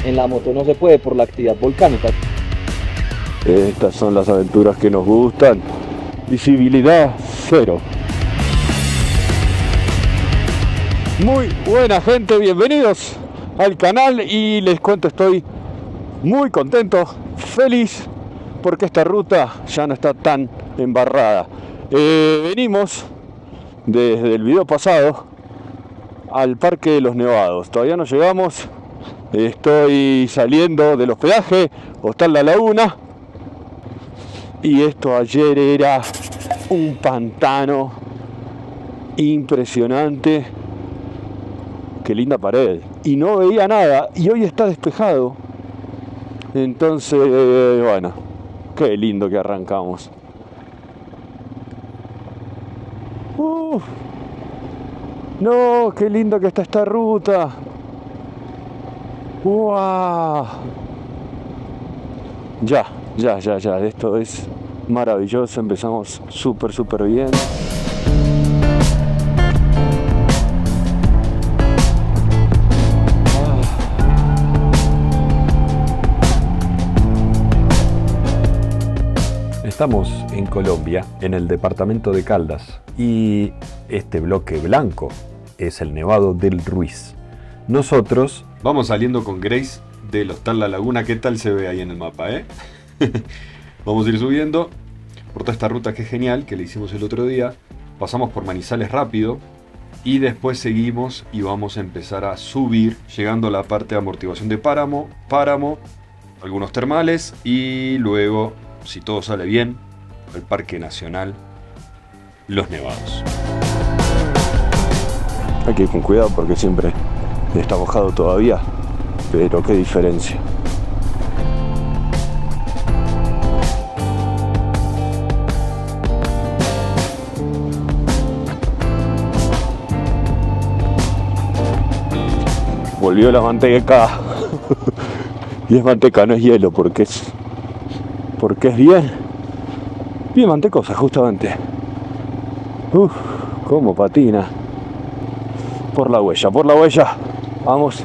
En la moto no se puede por la actividad volcánica. Estas son las aventuras que nos gustan. Visibilidad cero. Muy buena gente, bienvenidos al canal y les cuento, estoy muy contento, feliz, porque esta ruta ya no está tan embarrada. Venimos desde el video pasado al Parque de los Nevados, todavía no llegamos, estoy saliendo del hospedaje, Hostal La Laguna, y esto ayer era un pantano impresionante. Qué linda pared, y no veía nada, y hoy está despejado. Entonces, bueno, qué lindo que arrancamos. No, qué lindo que está esta ruta. ¡Wow! Ya, esto es maravilloso, empezamos súper bien. Estamos en Colombia, en el departamento de Caldas, y este bloque blanco es el Nevado del Ruiz. Nosotros vamos saliendo con Grace del Hostal La Laguna. ¿Qué tal se ve ahí en el mapa, Vamos a ir subiendo por toda esta ruta que es genial, que le hicimos el otro día. Pasamos por Manizales rápido y después seguimos y vamos a empezar a subir, llegando a la parte de amortiguación de Páramo, algunos termales y luego, si todo sale bien, el Parque Nacional Los Nevados. Hay que ir con cuidado porque siempre está mojado todavía, pero qué diferencia. Volvió la manteca. Y es manteca, no es hielo, porque es bien mantecosa justamente. Cómo patina. Por la huella, vamos.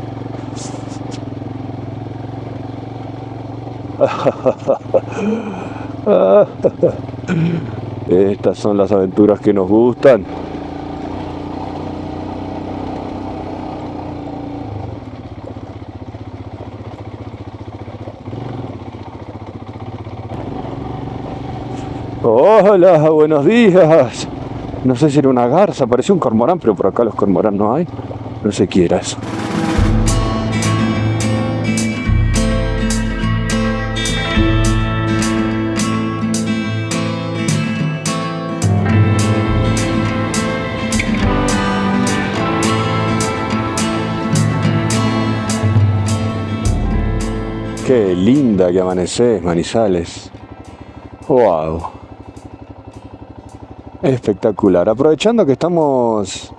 Estas son las aventuras que nos gustan. Hola, buenos días. No sé si era una garza, parecía un cormorán, pero por acá los cormorán no hay. No sé qué era eso. Qué linda que amanecés, Manizales. Wow. Espectacular. Aprovechando que estamos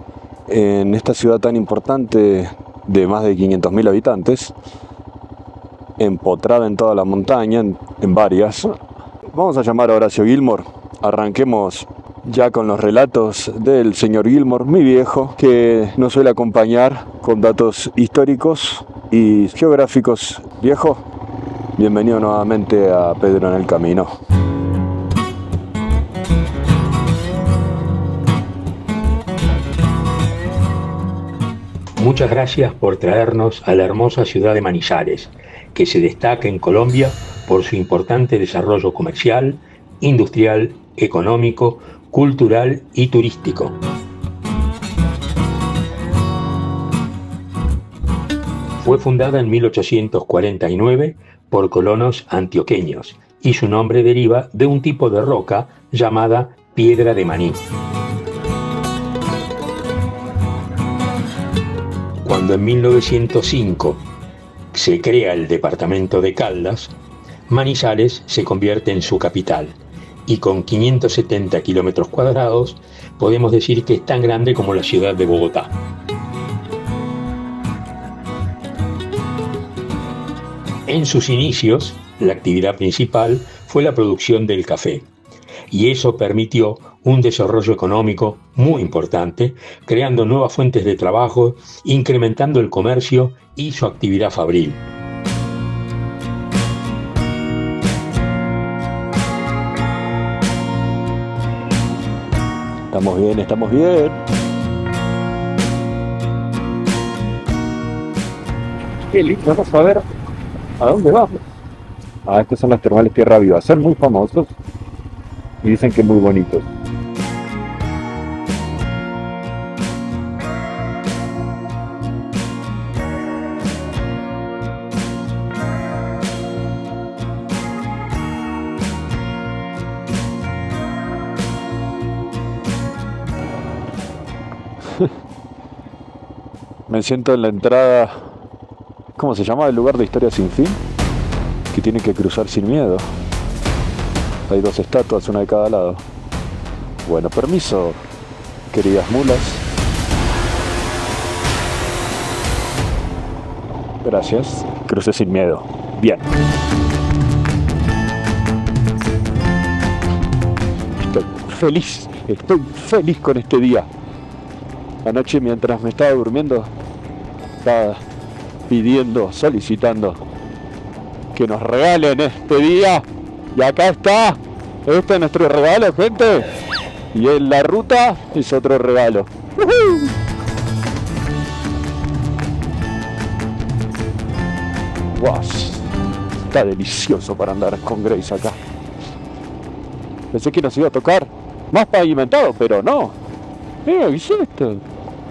en esta ciudad tan importante de más de 500.000 habitantes, empotrada en toda la montaña, en varias, vamos a llamar a Horacio Gilmore. Arranquemos ya con los relatos del señor Gilmore, mi viejo, que nos suele acompañar con datos históricos y geográficos. Viejo, bienvenido nuevamente a Pedro en el Camino. Muchas gracias por traernos a la hermosa ciudad de Manizales, que se destaca en Colombia por su importante desarrollo comercial, industrial, económico, cultural y turístico. Fue fundada en 1849 por colonos antioqueños y su nombre deriva de un tipo de roca llamada piedra de maní. Cuando en 1905 se crea el departamento de Caldas, Manizales se convierte en su capital y con 570 kilómetros cuadrados podemos decir que es tan grande como la ciudad de Bogotá. En sus inicios, la actividad principal fue la producción del café, y eso permitió un desarrollo económico muy importante, creando nuevas fuentes de trabajo, incrementando el comercio y su actividad fabril. Estamos bien, estamos bien. Qué lindo, vamos a ver a dónde vamos. Estos son las termales Tierra Viva. Son muy famosos y dicen que muy bonitos. Me siento en la entrada. ¿Cómo se llama el lugar de Historia Sin Fin? Que tiene que cruzar sin miedo. Hay 2 estatuas, una de cada lado. Bueno, permiso, queridas mulas. Gracias. Crucé sin miedo. Bien. Estoy feliz con este día. Anoche mientras me estaba durmiendo, estaba pidiendo, solicitando que nos regalen este día. Y acá está. Este es nuestro regalo, gente. Y en la ruta es otro regalo. Wow, está delicioso para andar con Grace acá. Pensé que nos iba a tocar más pavimentado, pero no. ¿Qué es esto?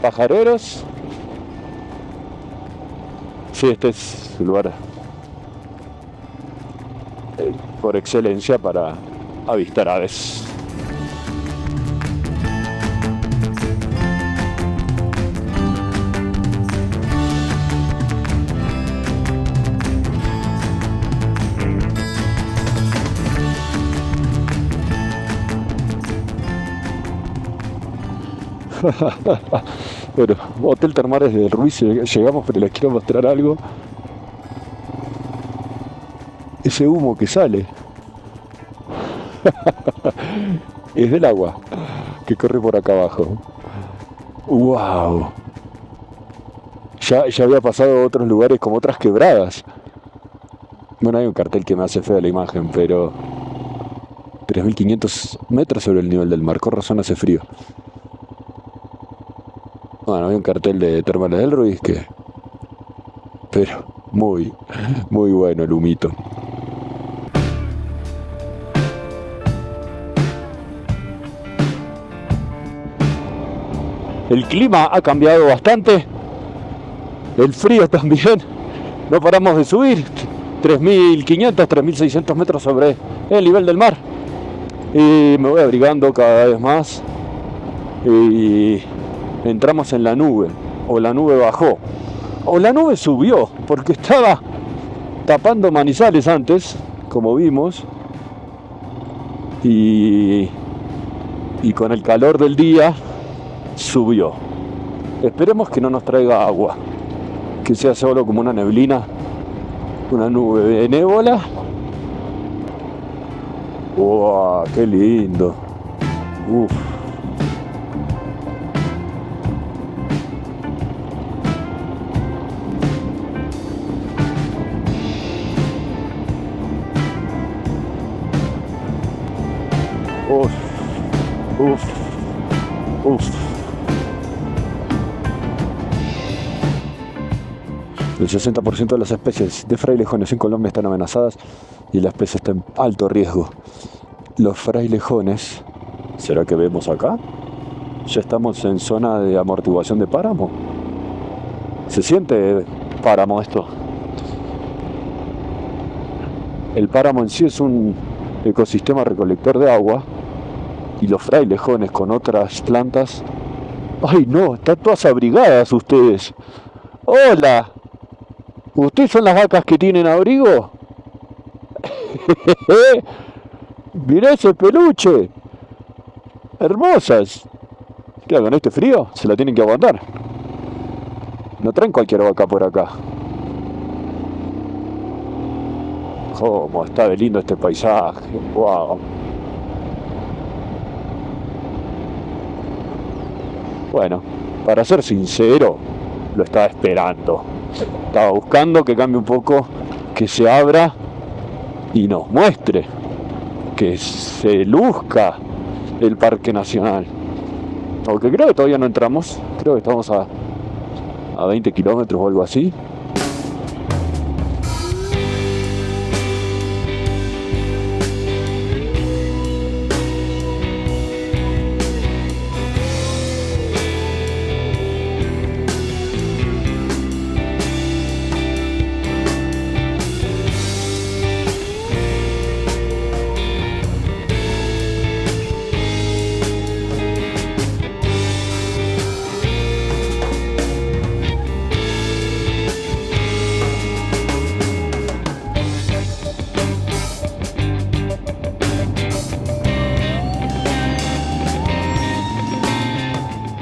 Pajareros. Sí, este es el lugar por excelencia para avistar aves. Bueno, Hotel Termales del Ruiz, llegamos, pero les quiero mostrar algo. Ese humo que sale es del agua que corre por acá abajo. ¡Wow! Ya había pasado a otros lugares como otras quebradas. Bueno, hay un cartel que me hace fea la imagen, pero 3.500 metros sobre el nivel del mar. Con razón hace frío. Bueno, hay un cartel de Termales del Ruiz que... Pero muy bueno el humito. El clima ha cambiado bastante. El frío también. No paramos de subir. 3.500, 3.600 metros sobre el nivel del mar. Y me voy abrigando cada vez más. Y entramos en la nube. O la nube bajó. O la nube subió. Porque estaba tapando Manizales antes, como vimos. Y con el calor del día subió. Esperemos que no nos traiga agua, que sea solo como una neblina, una nube benévola. ¡Wow! ¡Qué lindo! ¡Uf! ¡Uf! ¡Uf! ¡Uf! El 60% de las especies de frailejones en Colombia están amenazadas y la especie está en alto riesgo. Los frailejones, ¿será que vemos acá? Ya estamos en zona de amortiguación de páramo. Se siente páramo esto. El páramo en sí es un ecosistema recolector de agua y los frailejones con otras plantas. ¡Ay no! Están todas abrigadas ustedes. ¡Hola! ¿Ustedes son las vacas que tienen abrigo? Mirá ese peluche. Hermosas. Claro, con este frío se la tienen que aguantar. No traen cualquier vaca por acá. Cómo está de lindo este paisaje. Wow. Bueno, para ser sincero, lo estaba esperando. Estaba buscando que cambie un poco, que se abra y nos muestre, que se luzca el Parque Nacional. Aunque creo que todavía no entramos. Creo que estamos a 20 kilómetros o algo así.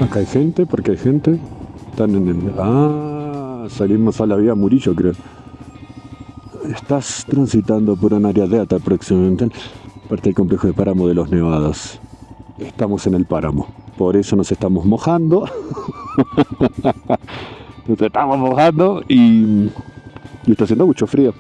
Acá hay gente, porque hay gente. Están en el... salimos a la vía Murillo, creo. Estás transitando por un área de alta proximamente, parte del complejo de páramo de los Nevados. Estamos en el páramo, por eso nos estamos mojando. Nos estamos mojando y está haciendo mucho frío.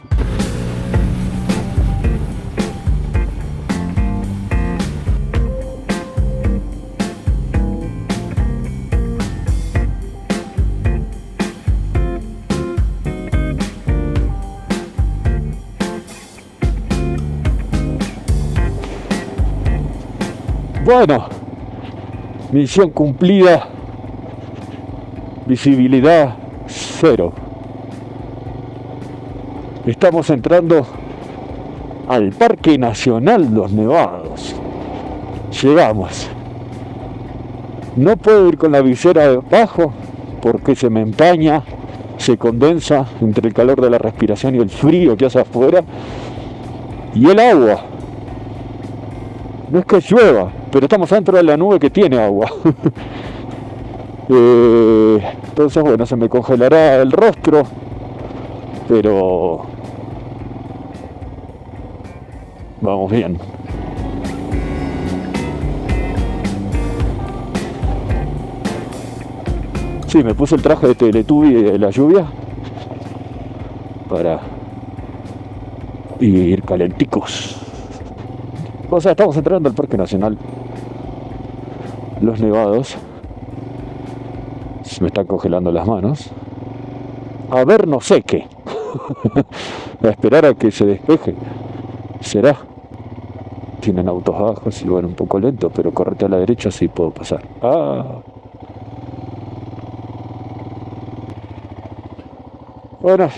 Bueno, misión cumplida, visibilidad cero. Estamos entrando al Parque Nacional Los Nevados. Llegamos. No puedo ir con la visera debajo porque se me empaña, se condensa entre el calor de la respiración y el frío que hace afuera. Y el agua. No es que llueva, pero estamos dentro de la nube que tiene agua. Entonces, bueno, se me congelará el rostro, pero vamos bien. Sí, me puse el traje de Teletubby de la lluvia para ir calenticos. O sea, estamos entrando al Parque Nacional Los Nevados. Se me están congelando las manos. A ver, no sé qué. A esperar a que se despeje. Será. Tienen autos bajos y bueno, un poco lento, pero correte a la derecha sí puedo pasar. Bueno,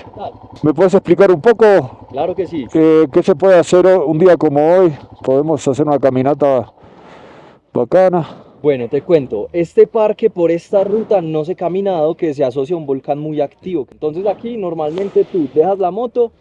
¿me puedes explicar un poco? Claro que sí. ¿Qué se puede hacer un día como hoy? ¿Podemos hacer una caminata bacana? Bueno, te cuento, este parque por esta ruta no se camina dado que se asocia a un volcán muy activo. Entonces aquí normalmente tú dejas la moto,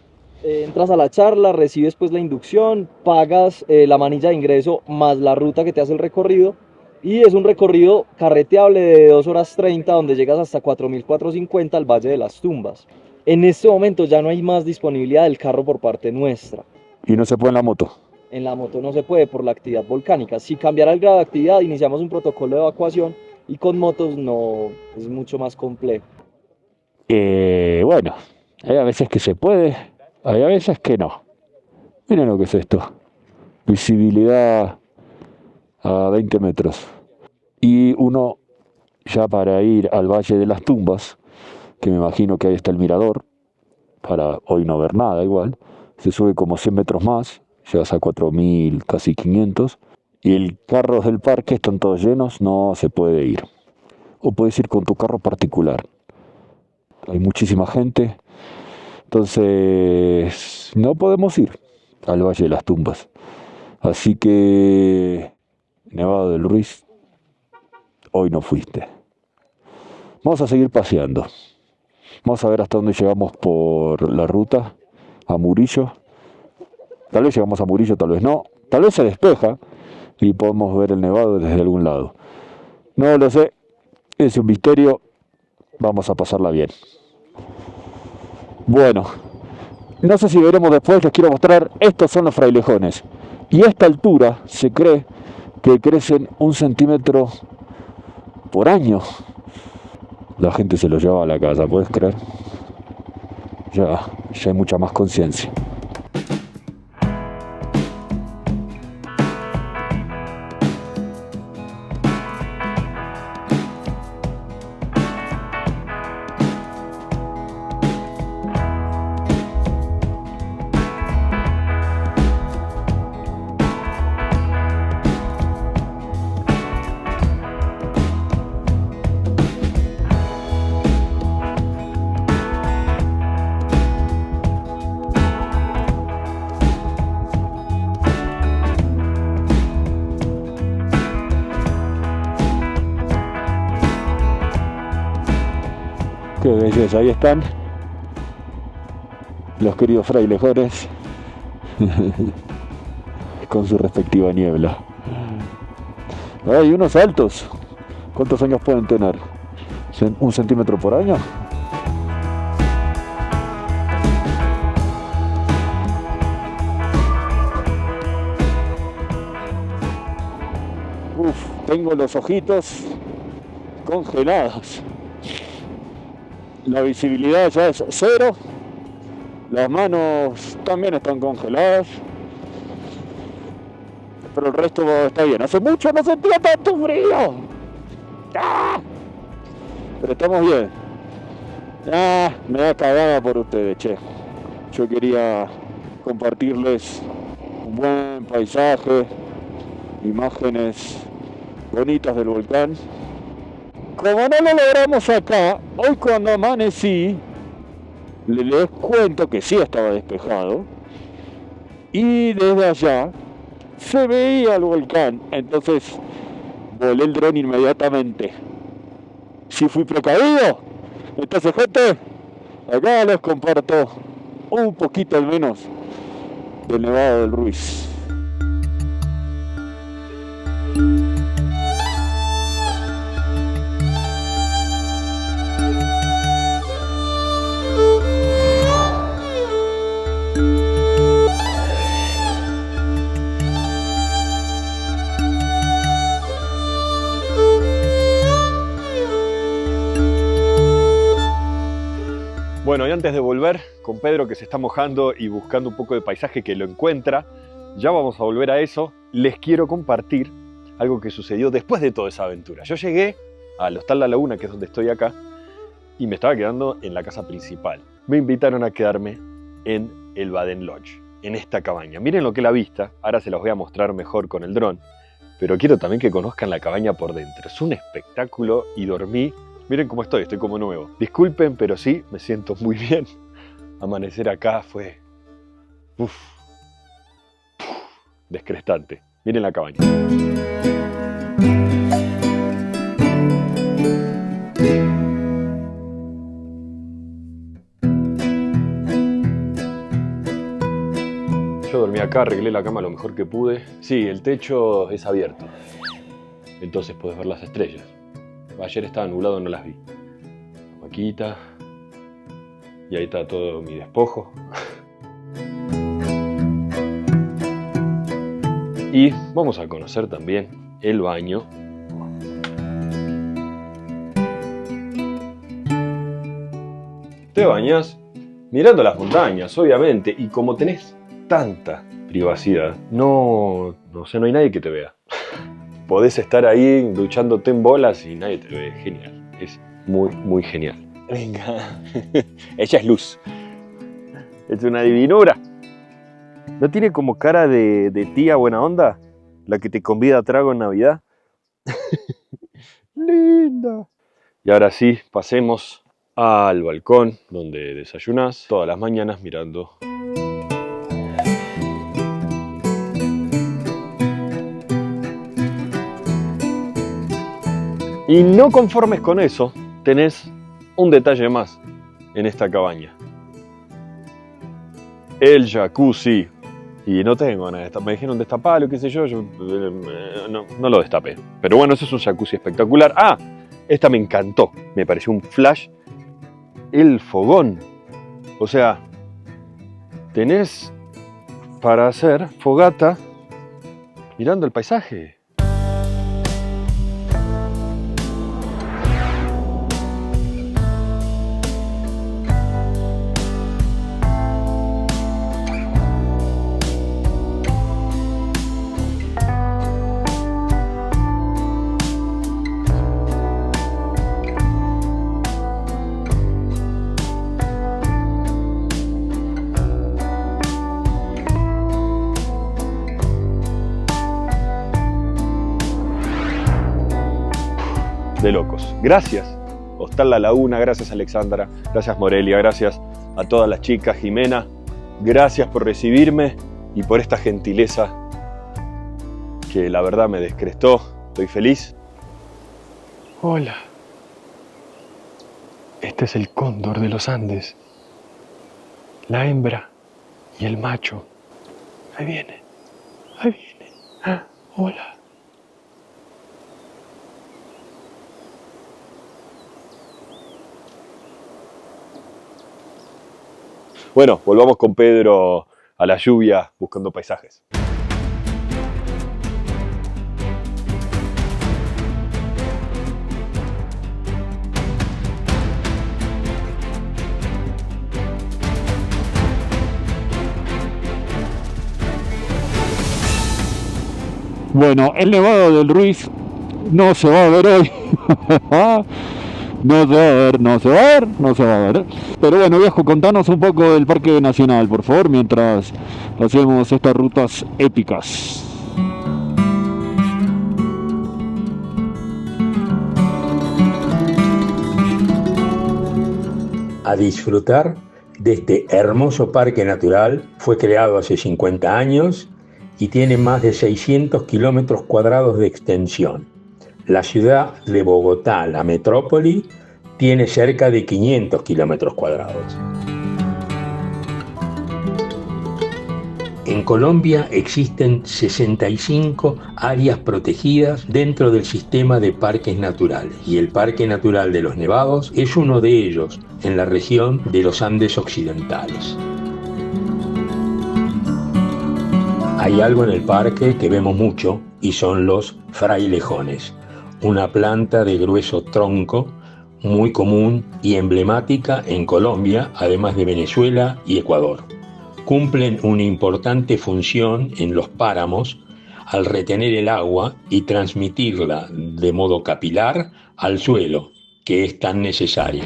entras a la charla, recibes pues la inducción, pagas la manilla de ingreso más la ruta que te hace el recorrido. Y es un recorrido carreteable de 2 horas 30 donde llegas hasta 4.450 al Valle de las Tumbas. En este momento ya no hay más disponibilidad del carro por parte nuestra. ¿Y no se puede en la moto? En la moto no se puede por la actividad volcánica. Si cambiara el grado de actividad, iniciamos un protocolo de evacuación y con motos no, es mucho más complejo. Bueno, hay a veces que se puede, hay a veces que no. Miren lo que es esto. Visibilidad a 20 metros. Y uno ya para ir al Valle de las Tumbas, que me imagino que ahí está el mirador, para hoy no ver nada igual, se sube como 100 metros más, llegas a 4.000, casi 500, y el carros del parque están todos llenos, no se puede ir. O puedes ir con tu carro particular. Hay muchísima gente, entonces no podemos ir al Valle de las Tumbas. Así que, Nevado del Ruiz, hoy no fuiste. Vamos a seguir paseando. Vamos a ver hasta dónde llegamos por la ruta a Murillo. Tal vez llegamos a Murillo, tal vez no. Tal vez se despeja y podemos ver el nevado desde algún lado. No lo sé. Es un misterio. Vamos a pasarla bien. Bueno, no sé si veremos después. Les quiero mostrar. Estos son los frailejones. Y a esta altura se cree que crecen 1 centímetro por año. La gente se lo lleva a la casa, ¿puedes creer? Ya hay mucha más conciencia. Qué belleza, ahí están los queridos frailejones con su respectiva niebla. Hay unos altos. ¿Cuántos años pueden tener? ¿1 centímetro por año? Tengo los ojitos congelados. La visibilidad ya es 0. Las manos también están congeladas. Pero el resto está bien. Hace mucho no sentía tanto frío. ¡Ah! Pero estamos bien. Me da cagada por ustedes, che. Yo quería compartirles un buen paisaje, imágenes bonitas del volcán. Como no lo logramos acá, hoy cuando amanecí, les cuento que sí estaba despejado y desde allá se veía el volcán, entonces volé el dron inmediatamente. Si fui precavido, entonces gente, acá les comparto un poquito al menos del Nevado del Ruiz. Bueno, y antes de volver con Pedro, que se está mojando y buscando un poco de paisaje que lo encuentra, ya vamos a volver a eso, les quiero compartir algo que sucedió después de toda esa aventura. Yo llegué al Hostal La Laguna, que es donde estoy acá, y me estaba quedando en la casa principal. Me invitaron a quedarme en el Baden Lodge, en esta cabaña. Miren lo que es la vista, ahora se los voy a mostrar mejor con el dron, pero quiero también que conozcan la cabaña por dentro. Es un espectáculo y dormí. Miren cómo estoy como nuevo. Disculpen, pero sí, me siento muy bien. Amanecer acá fue descrestante. Miren la cabaña. Yo dormí acá, arreglé la cama lo mejor que pude. Sí, el techo es abierto, entonces podés ver las estrellas. Ayer estaba nublado, no las vi. Maquita. Y ahí está todo mi despojo. Y vamos a conocer también el baño. Te bañas mirando las montañas, obviamente. Y como tenés tanta privacidad, no hay nadie que te vea. Podés estar ahí duchándote en bolas y nadie te ve. Genial. Es muy, muy genial. Venga. Ella es Luz. Es una divinura. ¿No tiene como cara de tía buena onda? La que te convida a trago en Navidad. Linda. Y ahora sí, pasemos al balcón donde desayunás todas las mañanas mirando. Y no conformes con eso, tenés un detalle más en esta cabaña. El jacuzzi. Y no tengo nada de destapar. Me dijeron destapalo, qué sé yo, no lo destapé. Pero bueno, ese es un jacuzzi espectacular. Ah, esta me encantó. Me pareció un flash. El fogón. O sea, tenés para hacer fogata mirando el paisaje. De locos. Gracias, Hostal La Laguna, gracias Alexandra, gracias Morelia, gracias a todas las chicas, Jimena, gracias por recibirme y por esta gentileza que la verdad me descrestó. Estoy feliz. Hola. Este es el cóndor de los Andes. La hembra y el macho. Ahí viene. Ahí viene. Ah, hola. Bueno, volvamos con Pedro a la lluvia buscando paisajes. Bueno, el Nevado del Ruiz no se va a ver hoy. No se va a ver, no se va a ver, no se va a ver. Pero bueno, viejo, contanos un poco del Parque Nacional, por favor, mientras hacemos estas rutas épicas. A disfrutar de este hermoso parque natural. Fue creado hace 50 años y tiene más de 600 kilómetros cuadrados de extensión. La ciudad de Bogotá, la metrópoli, tiene cerca de 500 kilómetros cuadrados. En Colombia existen 65 áreas protegidas dentro del sistema de parques naturales y el Parque Natural de los Nevados es uno de ellos en la región de los Andes occidentales. Hay algo en el parque que vemos mucho y son los frailejones, una planta de grueso tronco muy común y emblemática en Colombia, además de Venezuela y Ecuador. Cumplen una importante función en los páramos al retener el agua y transmitirla de modo capilar al suelo, que es tan necesaria.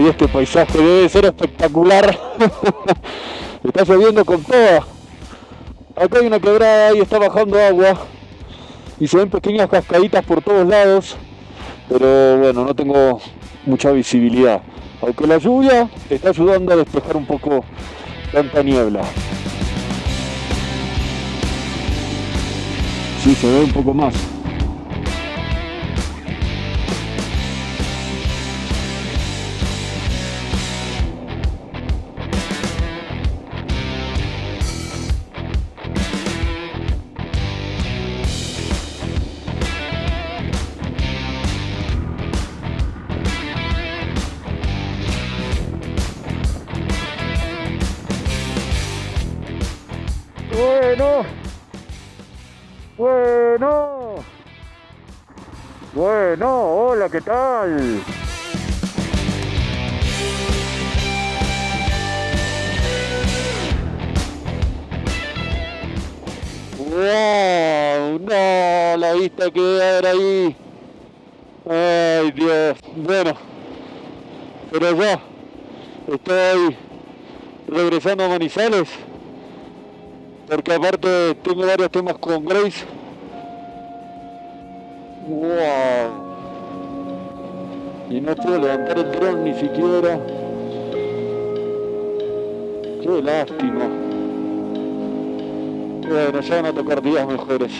Y este paisaje debe ser espectacular. Está lloviendo con toda. Acá hay una quebrada y está bajando agua. Y se ven pequeñas cascaditas por todos lados. Pero bueno, no tengo mucha visibilidad. Aunque la lluvia está ayudando a despejar un poco tanta niebla. Sí, se ve un poco más. Bueno, hola, ¿qué tal? ¡Wow! No, la vista que debe haber ahí. Ay, Dios. Bueno, pero ya estoy regresando a Manizales. Porque aparte tengo varios temas con Grace. ¡Wow! Y no puedo levantar el dron ni siquiera. ¡Qué lástima! Bueno, ya van a tocar días mejores.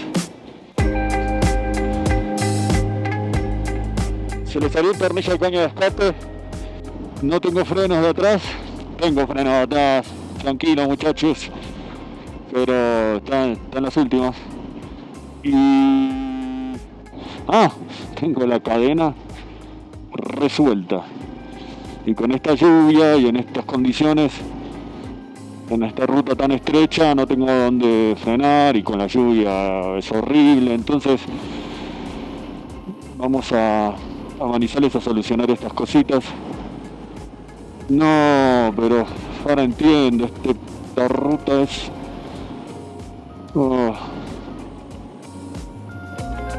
Se le salió el tornillo al caño de escape. No tengo frenos de atrás. Tengo frenos de atrás. Tranquilo, muchachos. Pero están las últimas. Y... tengo la cadena resuelta. Y con esta lluvia y en estas condiciones, en esta ruta tan estrecha, no tengo dónde frenar y con la lluvia es horrible. Entonces vamos a Manizales a solucionar estas cositas. No, pero ahora entiendo, esta ruta es...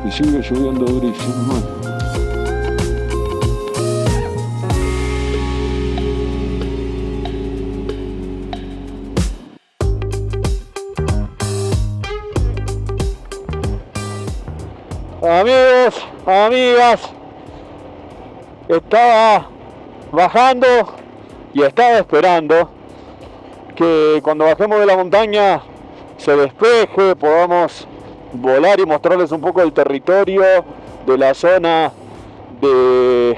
Y sigue lloviendo durísimo. Amigos, amigas, estaba bajando y estaba esperando que cuando bajemos de la montaña se despeje, podamos volar y mostrarles un poco del territorio, de la zona de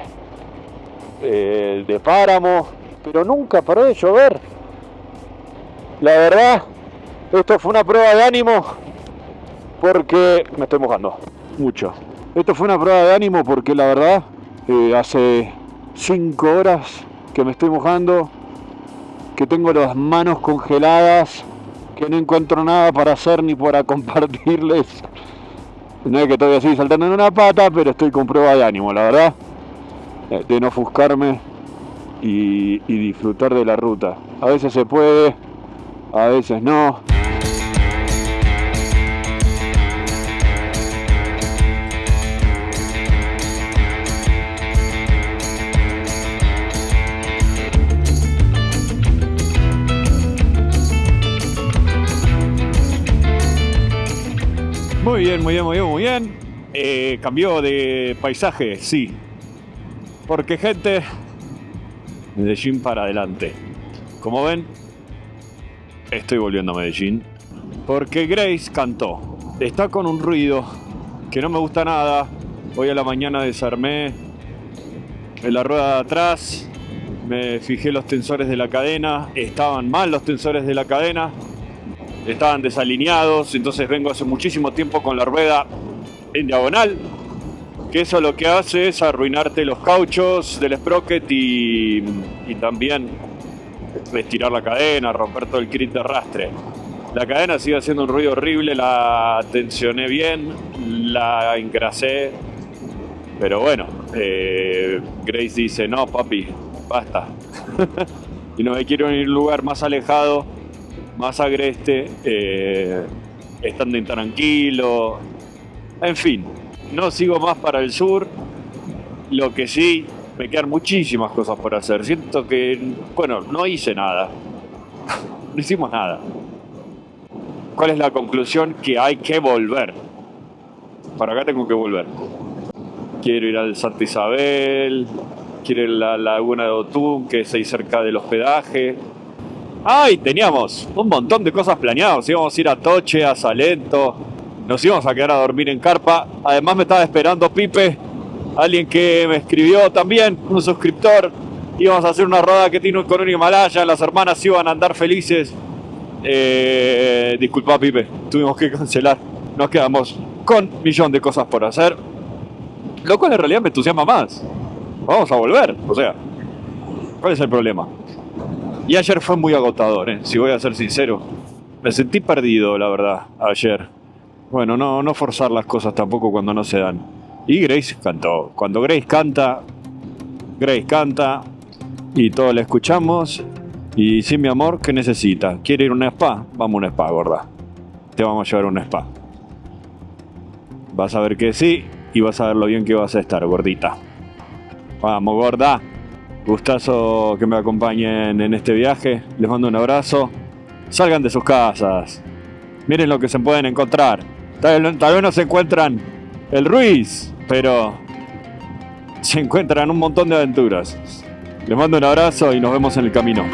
páramo, pero nunca paró de llover. La verdad, esto fue una prueba de ánimo porque me estoy mojando mucho. Esto fue una prueba de ánimo porque la verdad, hace 5 horas que me estoy mojando, que tengo las manos congeladas, que no encuentro nada para hacer ni para compartirles. No es que estoy así saltando en una pata, pero estoy con prueba de ánimo, la verdad, de no ofuscarme y disfrutar de la ruta. A veces se puede, a veces no. Muy bien, muy bien, muy bien, muy bien. Cambió de paisaje, sí. Porque, gente, Medellín para adelante. Como ven, estoy volviendo a Medellín. Porque Grace cantó. Está con un ruido que no me gusta nada. Hoy a la mañana desarmé en la rueda de atrás. Me fijé los tensores de la cadena. Estaban mal los tensores de la cadena. Estaban desalineados, entonces vengo hace muchísimo tiempo con la rueda en diagonal, que eso lo que hace es arruinarte los cauchos del sprocket y también estirar la cadena, romper todo el kit de arrastre. La cadena sigue haciendo un ruido horrible, la tensioné bien, la engrasé, pero bueno, Grace dice, no papi, basta. Y no me quiero ir a un lugar más alejado, más agreste, estando intranquilo. En fin, no sigo más para el sur. Lo que sí, me quedan muchísimas cosas por hacer. Siento que, bueno, no hice nada. No hicimos nada. ¿Cuál es la conclusión? Que hay que volver. Para acá tengo que volver. Quiero ir al Santa Isabel, quiero ir a la laguna de Otún, que es ahí cerca del hospedaje. ¡Ay! Teníamos un montón de cosas planeadas. Íbamos a ir a Toche, a Salento. Nos íbamos a quedar a dormir en carpa. Además me estaba esperando Pipe, alguien que me escribió también, un suscriptor. Íbamos a hacer una roda que tiene con un Himalaya. Las hermanas iban a andar felices. Disculpa Pipe, tuvimos que cancelar. Nos quedamos con un millón de cosas por hacer, lo cual en realidad me entusiasma más. Vamos a volver, o sea, ¿cuál es el problema? Y ayer fue muy agotador, si voy a ser sincero. Me sentí perdido, la verdad, ayer. Bueno, no forzar las cosas tampoco cuando no se dan. Y Grace cantó. Cuando Grace canta y todos la escuchamos. Y sí, mi amor, ¿qué necesita? ¿Quiere ir a un spa? Vamos a un spa, gorda. Te vamos a llevar a un spa. Vas a ver que sí y vas a ver lo bien que vas a estar, gordita. Vamos, gorda. Gustazo que me acompañen en este viaje. Les mando un abrazo. Salgan de sus casas. Miren lo que se pueden encontrar. Tal vez no se encuentran el Ruiz, pero se encuentran un montón de aventuras. Les mando un abrazo y nos vemos en el camino.